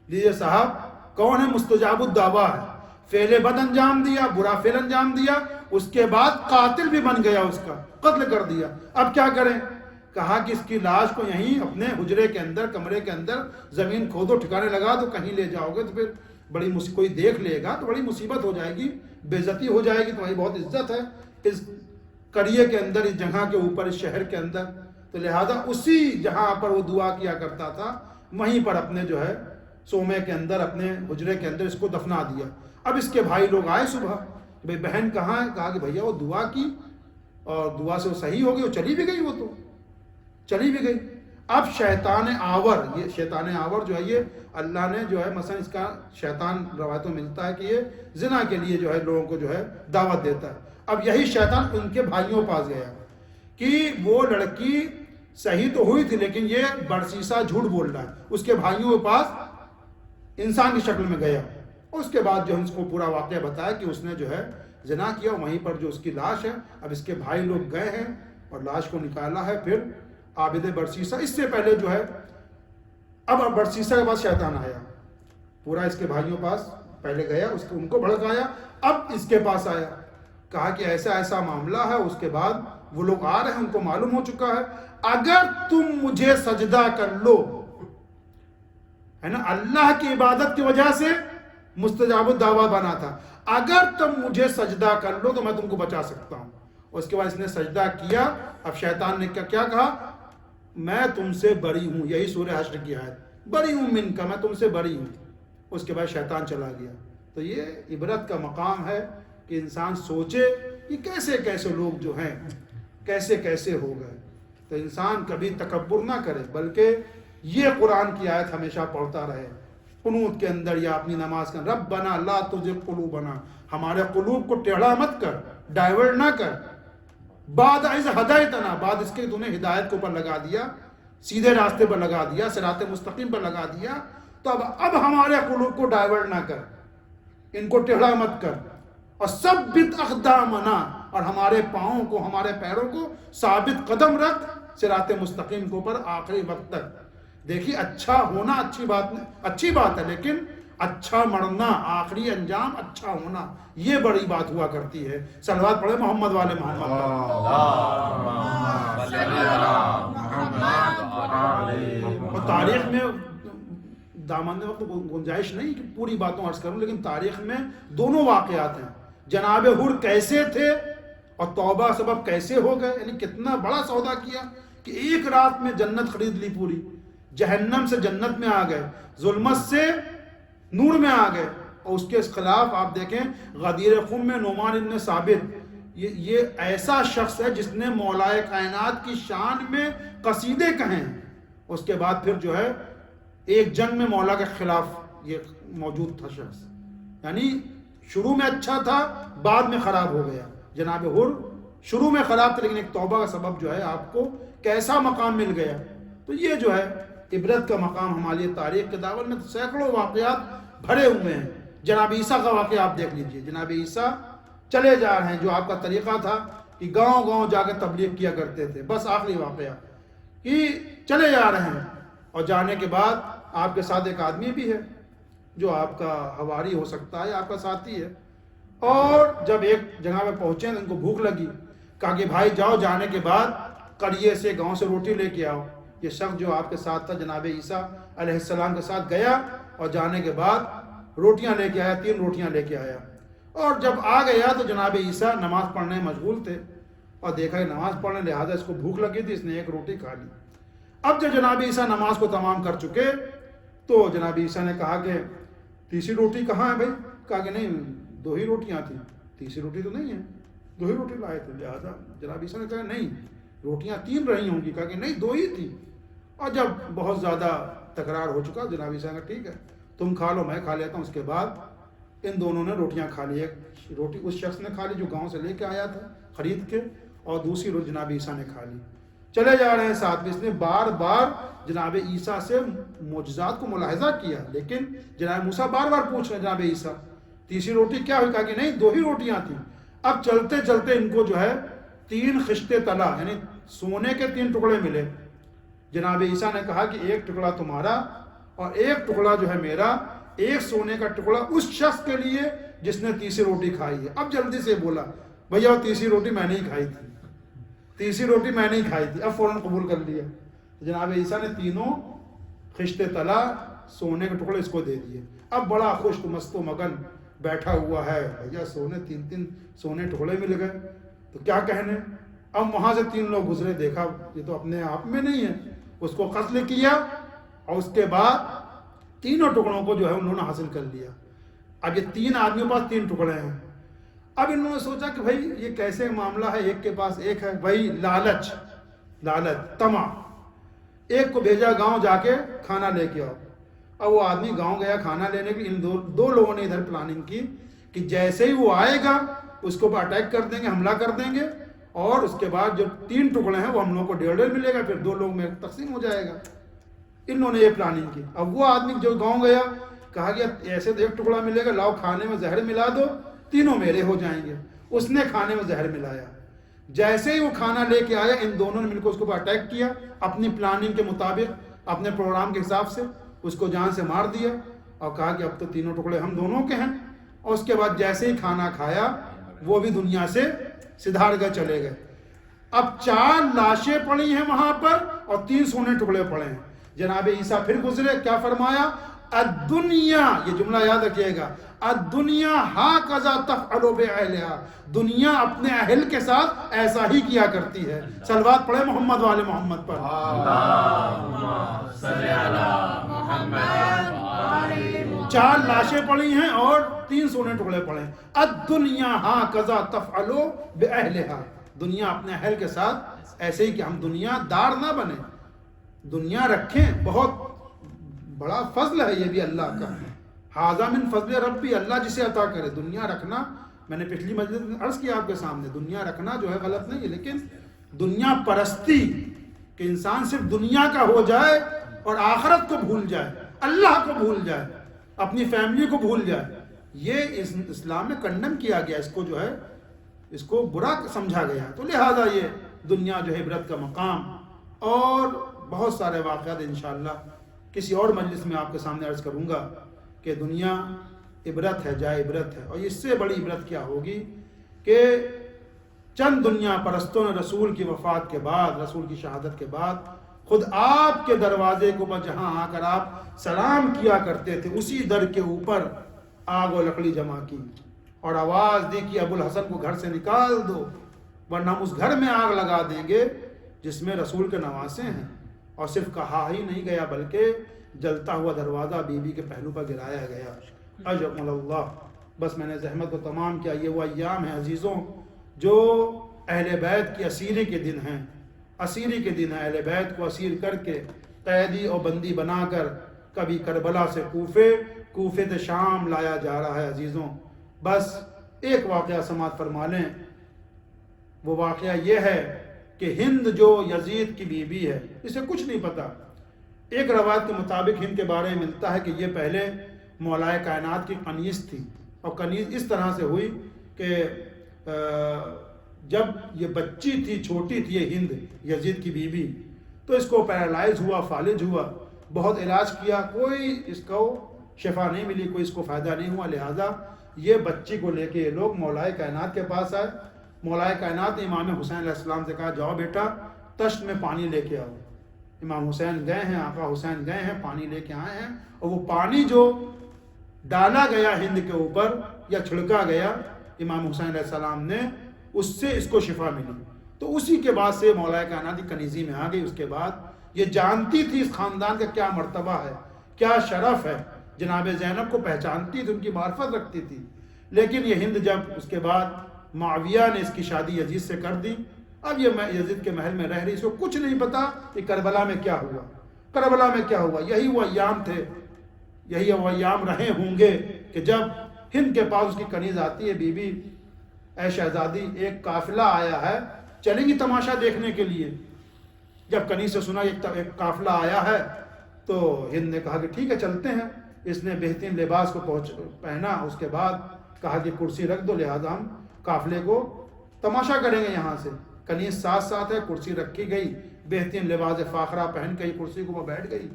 لیجیے صاحب، کون ہے مستجاب الدعویٰ ہے، فعل بد انجام دیا، برا فعل انجام دیا، اس کے بعد قاتل بھی بن گیا، اس کا قتل کر دیا۔ اب کیا کریں؟ کہا کہ اس کی لاش کو یہیں اپنے حجرے کے اندر، کمرے کے اندر زمین کھودو، ٹھکانے لگا دو، کہیں لے جاؤ گے تو پھر بڑی کوئی دیکھ لے گا تو بڑی مصیبت ہو جائے گی، بے عزتی ہو جائے گی، تمہاری بہت عزت ہے اس قریے کے اندر، اس جگہ کے اوپر، اس شہر کے اندر۔ تو لہذا اسی جہاں پر وہ دعا کیا کرتا تھا، وہیں پر اپنے جو ہے سومے کے اندر، اپنے حجرے کے اندر اس کو دفنا دیا۔ اب اس کے بھائی لوگ آئے صبح، بھائی بہن کہاں ہے؟ کہا کہ بھیا وہ دعا کی اور دعا سے وہ صحیح ہو گئی، وہ چلی بھی گئی، وہ تو چلی بھی گئی۔ اب شیطان آور، یہ شیطان آور جو ہے، یہ اللہ نے جو ہے مثلا اس کا شیطان روایتوں میں ملتا ہے کہ یہ زنا کے لیے جو ہے لوگوں کو جو ہے دعوت دیتا ہے۔ اب یہی شیطان ان کے بھائیوں پاس گیا کہ وہ لڑکی صحیح تو ہوئی تھی لیکن یہ برسیسہ جھوٹ بول رہا ہے، اس کے بھائیوں کے پاس انسان کی شکل میں گیا۔ اس کے بعد جو اس کو پورا واقعہ بتایا کہ اس نے جو ہے زنا کیا، وہیں پر جو اس کی لاش ہے، اب اس کے بھائی لوگ گئے ہیں اور لاش کو نکالا ہے۔ پھر عابد برسیسہ، اس سے پہلے جو ہے اب برسیسہ کے پاس شیطان آیا، پورا اس کے بھائیوں پاس پہلے گیا، اس کو ان کو بھڑکایا، اب اس کے پاس آیا، کہا کہ ایسا ایسا معاملہ ہے۔ اس کے بعد وہ لوگ آ رہے ہیں، ان کو معلوم ہو چکا ہے، اگر تم مجھے سجدہ کر لو، ہے نا، اللہ کی عبادت کی وجہ سے مستجاب الدعویٰ بنا تھا، اگر تم مجھے سجدہ کر لو تو میں تم کو بچا سکتا ہوں۔ اور اس کے بعد اس نے سجدہ کیا۔ اب شیطان نے کیا کہا میں تم سے بری ہوں، یہی سورہ حشر کی آیت، بری ہوں من کا، میں تم سے بری ہوں. اس کے بعد شیطان چلا گیا. تو یہ عبرت کا مقام ہے کہ انسان سوچے کہ کیسے کیسے لوگ جو ہیں کیسے کیسے ہو گئے. تو انسان کبھی تکبر نہ کرے، بلکہ یہ قرآن کی آیت ہمیشہ پڑھتا رہے قنوت کے اندر یا اپنی نماز کے اندر، ربنا لا تزغ قلوبنا، ہمارے قلوب کو ٹیڑھا مت کر، ڈائیورٹ نہ کر، بعد اذ ہدایتنا، بعد اس کے تو نے ہدایت کے اوپر لگا دیا، سیدھے راستے پر لگا دیا، صراط مستقیم پر لگا دیا، تو اب ہمارے قلوب کو ڈائیورٹ نہ کر، ان کو ٹیڑھا مت کر، اور ثبت اقدامنا، اور ہمارے پاؤں کو، ہمارے پیروں کو ثابت قدم رکھ صراط مستقیم کے اوپر آخری وقت تک. دیکھیے اچھا ہونا اچھی بات ہے، لیکن اچھا مرنا، آخری انجام اچھا ہونا، یہ بڑی بات ہوا کرتی ہے. صلوات پڑھے محمد والے محمد. اور تاریخ میں دامن وقت گنجائش نہیں کہ پوری باتوں عرض کروں، لیکن تاریخ میں دونوں واقعات ہیں. جناب حر کیسے تھے اور توبہ سبب کیسے ہو گئے، یعنی کتنا بڑا سودا کیا کہ ایک رات میں جنت خرید لی پوری، جہنم سے جنت میں آ گئے، ظلمت سے نور میں آ گئے. اور اس کے خلاف آپ دیکھیں غدیر خم میں نعمان بن ثابت، یہ ایسا شخص ہے جس نے مولائے کائنات کی شان میں قصیدے کہیں. اس کے بعد پھر جو ہے ایک جنگ میں مولا کے خلاف یہ موجود تھا شخص، یعنی شروع میں اچھا تھا بعد میں خراب ہو گیا. جناب حر شروع میں خراب تھا، لیکن ایک توبہ کا سبب جو ہے آپ کو کیسا مقام مل گیا. تو یہ جو ہے عبرت کا مقام ہمارے لیے. تاریخ کے داون میں سینکڑوں واقعات بھرے ہوئے ہیں. جناب عیسیٰ کا واقعہ آپ دیکھ لیجئے. جناب عیسیٰ چلے جا رہے ہیں، جو آپ کا طریقہ تھا کہ گاؤں گاؤں جا کے تبلیغ کیا کرتے تھے، بس آخری واقعہ کہ چلے جا رہے ہیں، اور جانے کے بعد آپ کے ساتھ ایک آدمی بھی ہے جو آپ کا حواری ہو سکتا ہے، آپ کا ساتھی ہے. اور جب ایک جگہ پہ پہنچے تو ان کو بھوک لگی، کہا کہ بھائی جاؤ، جانے کے بعد قریے سے گاؤں سے روٹی لے کے آؤ. یہ شخص جو آپ کے ساتھ تھا جناب عیسیٰ علیہ السلام کے ساتھ گیا، اور جانے کے بعد روٹیاں لے کے آیا، 3 روٹیاں لے کے آیا. اور جب آ گیا تو جناب عیسیٰ نماز پڑھنے میں مشغول تھے، اور دیکھا کہ نماز پڑھنے، لہٰذا اس کو بھوک لگی تھی، اس نے 1 روٹی کھا لی. اب جب جناب عیسیٰ نماز کو تمام کر چکے تو جناب عیسیٰ نے کہا کہ تیسری روٹی کہاں ہے بھائی؟ کہا کہ نہیں 2 ہی روٹیاں تھیں، تیسری روٹی تو نہیں ہے، 2 ہی روٹی لائے تھے. لہٰذا جناب عیسیٰ نے کہا نہیں روٹیاں 3 رہی ہوں گی. کہا کہ نہیں 2 ہی تھی. اور جب بہت زیادہ تکرار ہو چکا، جناب عیسیٰ نے کہا ٹھیک ہے تم کھا لو، میں کھا لیتا ہوں. اس کے بعد ان دونوں نے روٹیاں کھا لی. ایک روٹی اس شخص نے کھا لی جو گاؤں سے لے کے آیا تھا خرید کے، اور دوسری روٹی جناب عیسیٰ نے کھا لی. چلے جا رہے ہیں ساتھ میں. اس نے بار بار جناب عیسیٰ سے معجزات کو ملاحظہ کیا، لیکن جناب موسیٰ بار بار پوچھ رہے ہیں جناب عیسیٰ تیسری روٹی کیا ہوئی؟ کہا کہ نہیں 2 ہی روٹیاں تھیں. اب چلتے چلتے ان کو جو ہے 3 خشتے طلا یعنی سونے کے 3 ٹکڑے ملے. جناب عیسیٰ نے کہا کہ 1 ٹکڑا تمہارا اور 1 ٹکڑا جو ہے میرا، 1 سونے کا ٹکڑا اس شخص کے لیے جس نے تیسری روٹی کھائی ہے. اب جلدی سے بولا بھیا تیسری روٹی میں نہیں کھائی تھی، تیسری روٹی میں نہیں کھائی تھی. اب فوراً قبول کر لیا. جناب عیسیٰ نے 3 خشتے طلا سونے کے ٹکڑے اس کو دے دیے. اب بڑا خوش مست و مگن بیٹھا ہوا ہے، بھیا سونے 3 سونے ٹکڑے مل گئے تو کیا کہنے. اب وہاں سے 3 لوگ گزرے، دیکھا یہ تو اپنے آپ میں نہیں ہے، اس کو قتل کیا، اور اس کے بعد 3 ٹکڑوں کو جو ہے انہوں نے حاصل کر لیا. اب یہ 3 آدمیوں کے پاس 3 ٹکڑے ہیں. اب انہوں نے سوچا کہ بھائی یہ کیسے معاملہ ہے، ایک کے پاس 1 ہے. بھائی لالچ طمع. ایک کو بھیجا گاؤں جا کے کھانا لے کے آؤ. اب وہ آدمی گاؤں گیا کھانا لینے کے لیے. ان دو لوگوں نے ادھر پلاننگ کی کہ جیسے ہی وہ آئے گا اس کو اٹیک کر دیں گے، حملہ کر دیں گے، اور اس کے بعد جو 3 ٹکڑے ہیں وہ ہم لوگوں کو 1.5 ملے گا، پھر 2 لوگ میں تقسیم ہو جائے گا. انہوں نے یہ پلاننگ کی. اب وہ آدمی جو گاؤں گیا کہا کہ ایسے تو 1 ٹکڑا ملے گا، لاؤ کھانے میں زہر ملا دو، تینوں میرے ہو جائیں گے. اس نے کھانے میں زہر ملایا. جیسے ہی وہ کھانا لے کے آیا ان دونوں نے مل کر اس کو اٹیک کیا، اپنی پلاننگ کے مطابق، اپنے پروگرام کے حساب سے اس کو جان سے مار دیا، اور کہا کہ اب تو 3 ٹکڑے ہم دونوں کے ہیں. اور اس کے بعد جیسے ہی کھانا کھایا وہ بھی دنیا سے سدھار گئے، چلے گئے. اب 4 لاشیں پڑی ہیں وہاں پر اور 3 سونے ٹکڑے پڑے ہیں. جناب عیسیٰ پھر گزرے، کیا فرمایا؟ الدنیا، یہ جملہ یاد رکھیے گا، الدنیا ہاکذا تفعل باہلہا، دنیا اپنے اہل کے ساتھ ایسا ہی کیا کرتی ہے۔ صلوات پڑھے محمد والے محمد پر۔ اللہم صلی علی محمد وآل محمد۔ 4 لاشیں پڑی ہیں اور 3 سونے ٹکڑے پڑے ہیں۔ الدنیا ہاکذا تفعل باہلہا، دنیا اپنے اہل کے ساتھ ایسے ہی کہ ہم دنیا دار نہ بنے، دنیا رکھیں، بہت بڑا فضل ہے یہ بھی اللہ کا، ھذا من فضل ربی، اللہ جسے عطا کرے۔ دنیا رکھنا، میں نے پچھلی مجلس میں عرض کیا آپ کے سامنے، دنیا رکھنا جو ہے غلط نہیں ہے، لیکن دنیا پرستی کہ انسان صرف دنیا کا ہو جائے اور آخرت کو بھول جائے، اللہ کو بھول جائے، اپنی فیملی کو بھول جائے، یہ اسلام میں کنڈم کیا گیا، اس کو جو ہے اس کو برا سمجھا گیا۔ تو لہذا یہ دنیا جو ہے عبرت کا مقام، اور بہت سارے واقعات انشاءاللہ کسی اور مجلس میں آپ کے سامنے عرض کروں گا کہ دنیا عبرت ہے، جائے عبرت ہے، اور اس سے بڑی عبرت کیا ہوگی کہ چند دنیا پرستوں نے رسول کی وفات کے بعد، رسول کی شہادت کے بعد، خود آپ کے دروازے کے اوپر جہاں آ کر آپ سلام کیا کرتے تھے، اسی در کے اوپر آگ و لکڑی جمع کی اور آواز دی کہ ابو الحسن کو گھر سے نکال دو، ورنہ ہم اس گھر میں آگ لگا دیں گے جس میں رسول کے نواسے ہیں۔ اور صرف کہا ہی نہیں گیا بلکہ جلتا ہوا دروازہ بی بی کے پہلو پر گرایا گیا۔ اجمل اللہ، بس میں نے زحمت کو تمام کیا۔ یہ وہ ایام ہیں عزیزوں جو اہل بیت کی اسیری کے دن ہیں، اسیری کے دن ہیں۔ اہل بیت کو اسیر کر کے قیدی اور بندی بنا کر کبھی کربلا سے کوفے سے شام لایا جا رہا ہے۔ عزیزوں بس ایک واقعہ سماعت فرما لیں، وہ واقعہ یہ ہے کہ ہند جو یزید کی بیوی ہے، اسے کچھ نہیں پتا۔ ایک روایت کے مطابق ہند کے بارے میں ملتا ہے کہ یہ پہلے مولائے کائنات کی کنیز تھی، اور کنیز اس طرح سے ہوئی کہ جب یہ بچی تھی، چھوٹی تھی یہ ہند یزید کی بیوی، تو اس کو پیرالائز ہوا، فالج ہوا، بہت علاج کیا، کوئی اس کو شفا نہیں ملی، کوئی اس کو فائدہ نہیں ہوا۔ لہٰذا یہ بچی کو لے کے یہ لوگ مولائے کائنات کے پاس آئے۔ مولائے کائنات نے امام حسین علیہ السلام سے کہا جاؤ بیٹا تشت میں پانی لے کے آؤ۔ امام حسین گئے ہیں، آقا حسین گئے ہیں، پانی لے کے آئے ہیں، اور وہ پانی جو ڈالا گیا ہند کے اوپر یا چھڑکا گیا امام حسین علیہ السلام نے، اس سے اس کو شفا ملی۔ تو اسی کے بعد سے مولائے کائنات کی کنیزی میں آ گئی۔ اس کے بعد یہ جانتی تھی اس خاندان کا کیا مرتبہ ہے، کیا شرف ہے، جناب زینب کو پہچانتی تھی، ان کی معرفت رکھتی تھی۔ لیکن یہ ہند جب اس کے بعد معاویہ نے اس کی شادی یزید سے کر دی، اب یہ یزید کے محل میں رہ رہی، اس کو کچھ نہیں پتا کہ کربلا میں کیا ہوا، کربلا میں کیا ہوا۔ یہی وہ ایام تھے، یہی وہ ایام رہے ہوں گے کہ جب ہند کے پاس اس کی کنیز آتی ہے، بی بی اے شہزادی ایک قافلہ آیا ہے، چلیں گی تماشا دیکھنے کے لیے۔ جب کنیز سے سنا ایک قافلہ آیا ہے تو ہند نے کہا کہ ٹھیک ہے چلتے ہیں۔ اس نے بہترین لباس کو پہنا، اس کے بعد کہا کہ کرسی رکھ دو، لہذا ہم قافلے کو تماشا کریں گے یہاں سے۔ کنیز ساتھ ہے، کرسی رکھی گئی، بہترین لباس فاخرہ پہن کے کرسی کو وہ بیٹھ گئی۔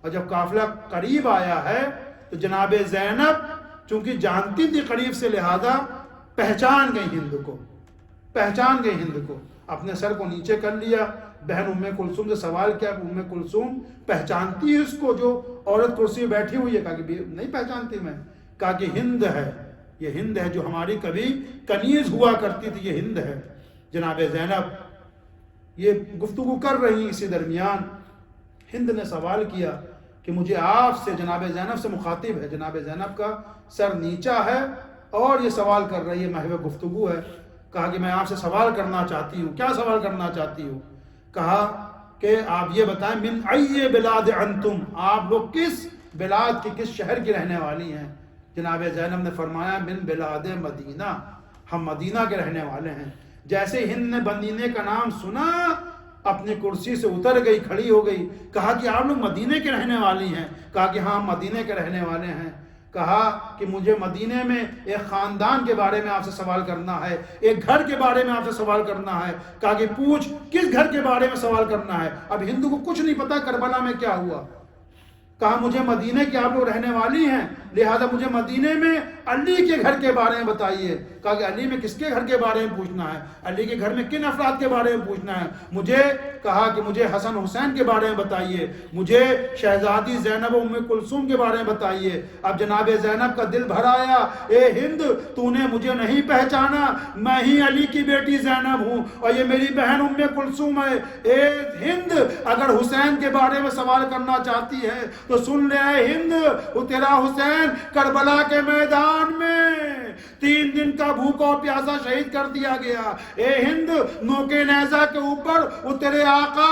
اور جب قافلہ قریب آیا ہے تو جناب زینب چونکہ جانتی تھی قریب سے، لہذا پہچان گئی ہند کو، اپنے سر کو نیچے کر لیا۔ بہن ام کلثوم سے سوال کیا کہ ام کلثوم پہچانتی ہے اس کو جو عورت کرسی میں بیٹھی ہوئی ہے؟ کہا کہ نہیں پہچانتی میں۔ کہا کہ ہند ہے، یہ ہند ہے جو ہماری کبھی کنیز ہوا کرتی تھی، یہ ہند ہے۔ جناب زینب یہ گفتگو کر رہی، اسی درمیان ہند نے سوال کیا کہ مجھے آپ سے، جناب زینب سے مخاطب ہے، جناب زینب کا سر نیچا ہے اور یہ سوال کر رہی ہے، محو گفتگو ہے۔ کہا کہ میں آپ سے سوال کرنا چاہتی ہوں۔ کیا سوال کرنا چاہتی ہوں؟ کہا کہ آپ یہ بتائیں من ای بلاد انتم، آپ لوگ کس بلاد کی، کس شہر کی رہنے والی ہیں؟ جناب زینب نے فرمایا من بلاد مدینہ، ہم مدینہ کے رہنے والے ہیں۔ جیسے ہند نے مدینے کا نام سنا اپنی کرسی سے اتر گئی، کھڑی ہو گئی۔ کہا کہ آپ لوگ مدینے کے رہنے والی ہیں؟ کہا کہ ہاں مدینے کے رہنے والے ہیں۔ کہا کہ مجھے مدینے میں ایک خاندان کے بارے میں آپ سے سوال کرنا ہے، ایک گھر کے بارے میں آپ سے سوال کرنا ہے۔ کہا کہ پوچھ کس گھر کے بارے میں سوال کرنا ہے؟ اب ہندو کو کچھ نہیں پتا کربلا میں کیا ہوا۔ کہا مجھے مدینے کی آپ لوگ رہنے والی ہیں، لہذا مجھے مدینے میں علی کے گھر کے بارے میں بتائیے۔ کہا کہ علی میں کس کے گھر کے بارے میں پوچھنا ہے، علی کے گھر میں کن افراد کے بارے میں پوچھنا ہے؟ مجھے کہا کہ مجھے حسن حسین کے بارے میں بتائیے، مجھے شہزادی زینب و ام کلثوم کے بارے میں بتائیے۔ اب جناب زینب کا دل بھر آیا، اے ہند تو نے مجھے نہیں پہچانا، میں ہی علی کی بیٹی زینب ہوں اور یہ میری بہن ام کلثوم ہے۔ اے ہند اگر حسین کے بارے میں سوال کرنا چاہتی ہے تو سن لے اے ہند، وہ تیرا حسین کربلا کے میدان میں 3 دن کا بھوکا اور پیاسا شہید کر دیا گیا۔ اے ہند نوکے نیزہ کے اوپر وہ تیرے آقا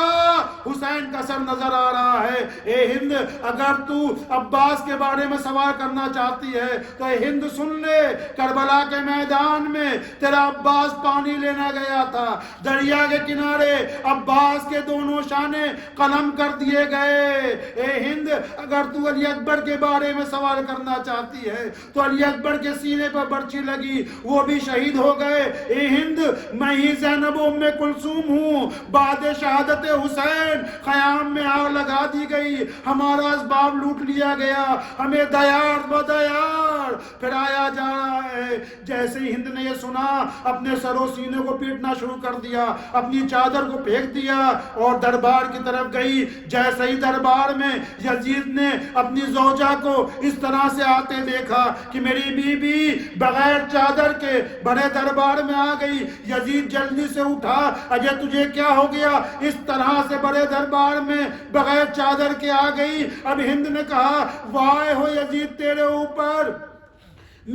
حسین کا سر نظر آ رہا ہے۔ اے ہند اگر تو عباس کے بارے میں سوال کرنا چاہتی ہے تو اے ہند سن لے، کربلا کے میدان میں تیرا عباس پانی لینا گیا تھا، دریا کے کنارے عباس کے دونوں شانے قلم کر دیے گئے۔ اے ہند اگر تو علی اکبر کے بارے میں سوال کرنا چاہتی ہے تو علی اکبر کے سینے پر برچی لگی، وہ بھی شہید ہو گئے۔ اے ہند میں ہی زینب و ام کلثوم ہوں، بعد شہادت حسین خیام میں آگ لگا دی گئی، ہمارا اسباب لوٹ لیا گیا، ہمیں دیار و دیار پھرایا جا رہا ہے۔ جیسے ہی ہند نے یہ سنا اپنے سر و سینے کو پیٹنا شروع کر دیا، اپنی چادر کو پھینک دیا اور دربار کی طرف گئی۔ جیسے ہی دربار میں یزید نے اپنی زوجہ کو اس طرح سے آتے دیکھا کہ میری بیوی بغیر چادر کے بڑے دربار میں آ گئی، یزید جلدی سے اٹھا، اجے تجھے کیا ہو گیا، اس طرح سے بڑے دربار میں بغیر چادر کے آ گئی۔ اب ہند نے کہا وائے ہو یزید تیرے اوپر،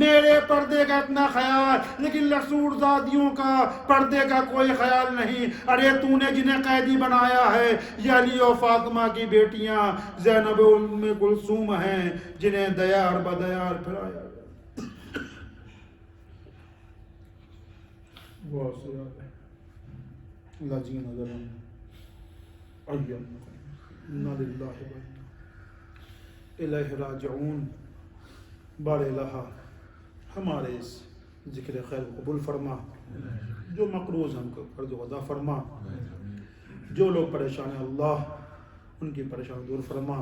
میرے پردے کا اتنا خیال لیکن لسوڑ زادیوں کا پردے کا کوئی خیال نہیں۔ ارے تو نے جنہیں قیدی بنایا ہے یہ علی و فاطمہ کی بیٹیاں زینب و ام کلثوم ہیں جنہیں دیار بدیار پھرایا گیا۔ اللہ جی نظر انا للہ و انا الیہ راجعون۔ بار الہ ہمارے اس ذکر خیر کو قبول فرما، جو مقروض ہم کو قرض ادا فرما، جو لوگ پریشان ہیں اللہ ان کی پریشانی دور فرما،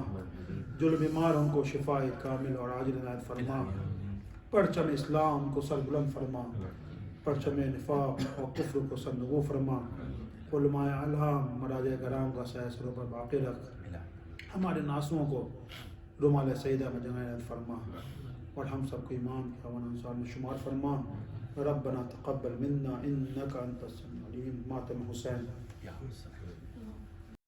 جو لوگ بیمار ان کو شفاء کامل اور عاجل عنایت فرما، پرچم اسلام کو سر بلند فرما، پرچم نفاق اور کفر کو سر نگو فرما، علماء اعلام مراجع کرام کا سایہ سروں پر باقی رکھ، ہمارے ناسوں کو رومال سیدہ میں جگہ عنایت فرما اور ہم سب کو امام کے اول انصار میں شمار فرما۔ ربنا تقبل منا انک انت السمیع العلیم۔ ماتم حسین۔